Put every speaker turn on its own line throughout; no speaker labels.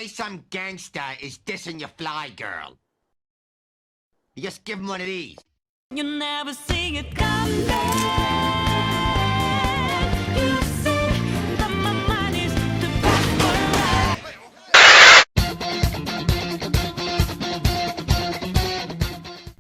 way some gangster is dissing your fly girl. You just give him one of these.
You never see it coming. You see that my mind is to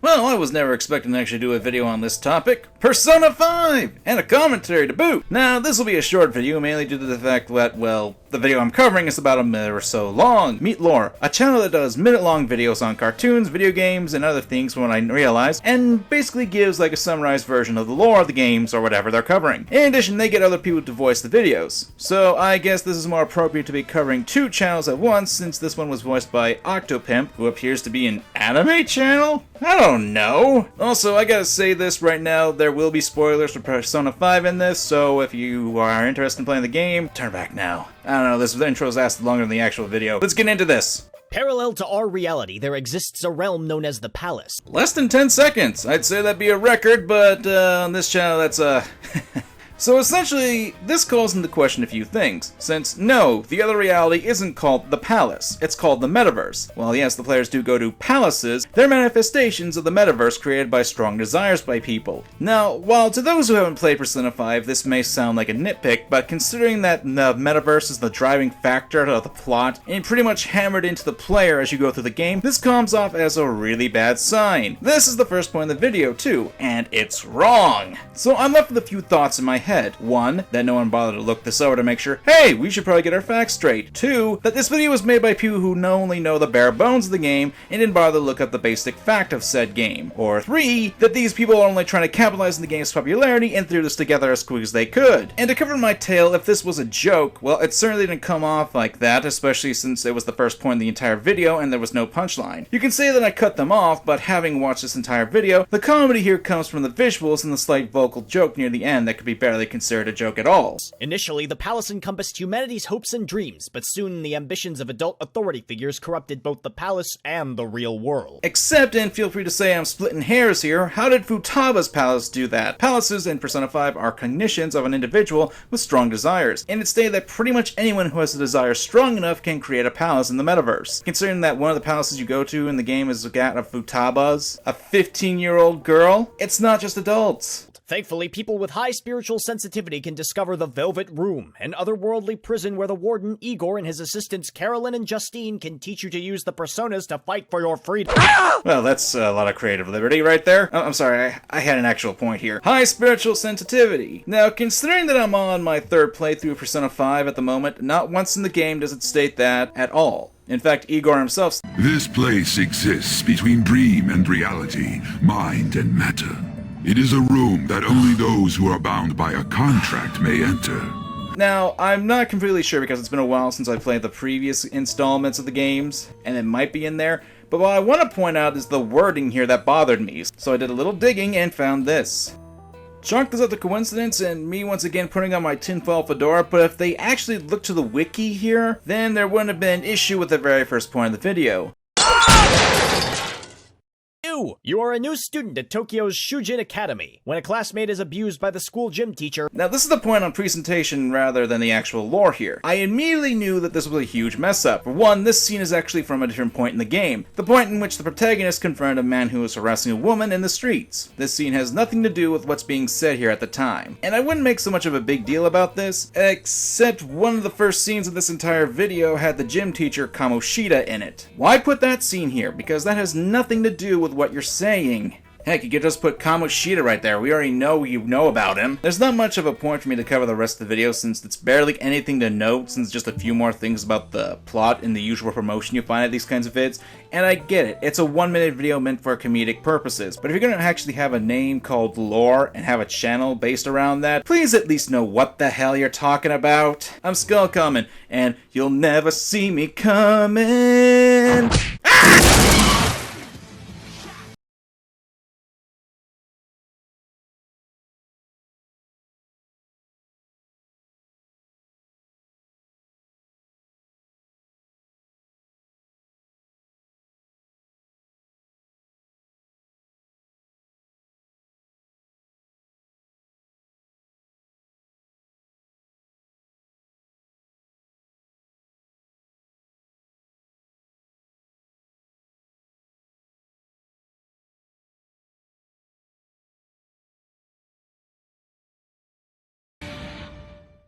Well, I was never expecting to actually do a video on this topic. Persona 5! And a commentary to boot! Now, this will be a short video, mainly due to the fact that, well, the video I'm covering is about a minute or so long. Meet Lore, a channel that does minute-long videos on cartoons, video games, and other things from what I realized, and basically gives like a summarized version of the lore of the games or whatever they're covering. In addition, they get other people to voice the videos. So I guess this is more appropriate to be covering two channels at once, since this one was voiced by OctoPimp, who appears to be an anime channel? I don't know. Also, I gotta say this right now, there will be spoilers for Persona 5 in this, so if you are interested in playing the game, turn back now. I don't know, this intro's lasted longer than the actual video. Let's get into this.
Parallel to our reality, there exists a realm known as the Palace.
Less than 10 seconds. I'd say that'd be a record, but on this channel that's So essentially, this calls into question a few things, since no, the other reality isn't called the Palace, it's called the Metaverse. While yes, the players do go to palaces, they're manifestations of the Metaverse created by strong desires by people. Now, while to those who haven't played Persona 5, this may sound like a nitpick, but considering that the Metaverse is the driving factor of the plot, and pretty much hammered into the player as you go through the game, this comes off as a really bad sign. This is the first point of the video too, and it's wrong! So I'm left with a few thoughts in my head. One, that no one bothered to look this over to make sure, hey, we should probably get our facts straight. Two, that this video was made by people who not only know the bare bones of the game and didn't bother to look up the basic fact of said game. Or three, that these people are only trying to capitalize on the game's popularity and threw this together as quick as they could. And to cover my tale, if this was a joke, well, it certainly didn't come off like that, especially since it was the first point in the entire video and there was no punchline. You can say that I cut them off, but having watched this entire video, the comedy here comes from the visuals and the slight vocal joke near the end that could be barely considered a joke at all.
Initially, the palace encompassed humanity's hopes and dreams, but soon the ambitions of adult authority figures corrupted both the palace and the real world.
Except, and feel free to say I'm splitting hairs here, how did Futaba's palace do that? Palaces in Persona 5 are cognitions of an individual with strong desires, and it's stated that pretty much anyone who has a desire strong enough can create a palace in the metaverse. Considering that one of the palaces you go to in the game is that of Futaba's, a 15-year-old girl, it's not just adults.
Thankfully, people with high spiritual sensitivity can discover the Velvet Room, an otherworldly prison where the warden, Igor, and his assistants, Carolyn and Justine, can teach you to use the personas to fight for your freedom.
Well, that's a lot of creative liberty right there. Oh, I'm sorry, I had an actual point here. High spiritual sensitivity. Now, considering that I'm on my third playthrough of Persona 5 at the moment, not once in the game does it state that at all. In fact, Igor himself...
This place exists between dream and reality, mind and matter. It is a room that only those who are bound by a contract may enter.
Now, I'm not completely sure because it's been a while since I played the previous installments of the games, and it might be in there, but what I want to point out is the wording here that bothered me, so I did a little digging and found this. Chalk this up to coincidence and me once again putting on my tinfoil fedora, but if they actually look to the wiki here, then there wouldn't have been an issue with the very first point of the video.
You are a new student at Tokyo's Shujin Academy. When a classmate is abused by the school gym teacher...
Now this is the point on presentation rather than the actual lore here. I immediately knew that this was a huge mess up. For one, this scene is actually from a different point in the game. The point in which the protagonist confronted a man who was harassing a woman in the streets. This scene has nothing to do with what's being said here at the time. And I wouldn't make so much of a big deal about this, except one of the first scenes of this entire video had the gym teacher Kamoshida in it. Why put that scene here? Because that has nothing to do with what you're saying. Heck, you could just put Kamoshida right there. We already know you know about him. There's not much of a point for me to cover the rest of the video since it's barely anything to note, since just a few more things about the plot and the usual promotion you find at these kinds of vids. And I get it, it's a 1-minute video meant for comedic purposes, but if you're gonna actually have a name called Lore and have a channel based around that, please at least know what the hell you're talking about. I'm Skullcommon, and you'll never see me coming. Ah!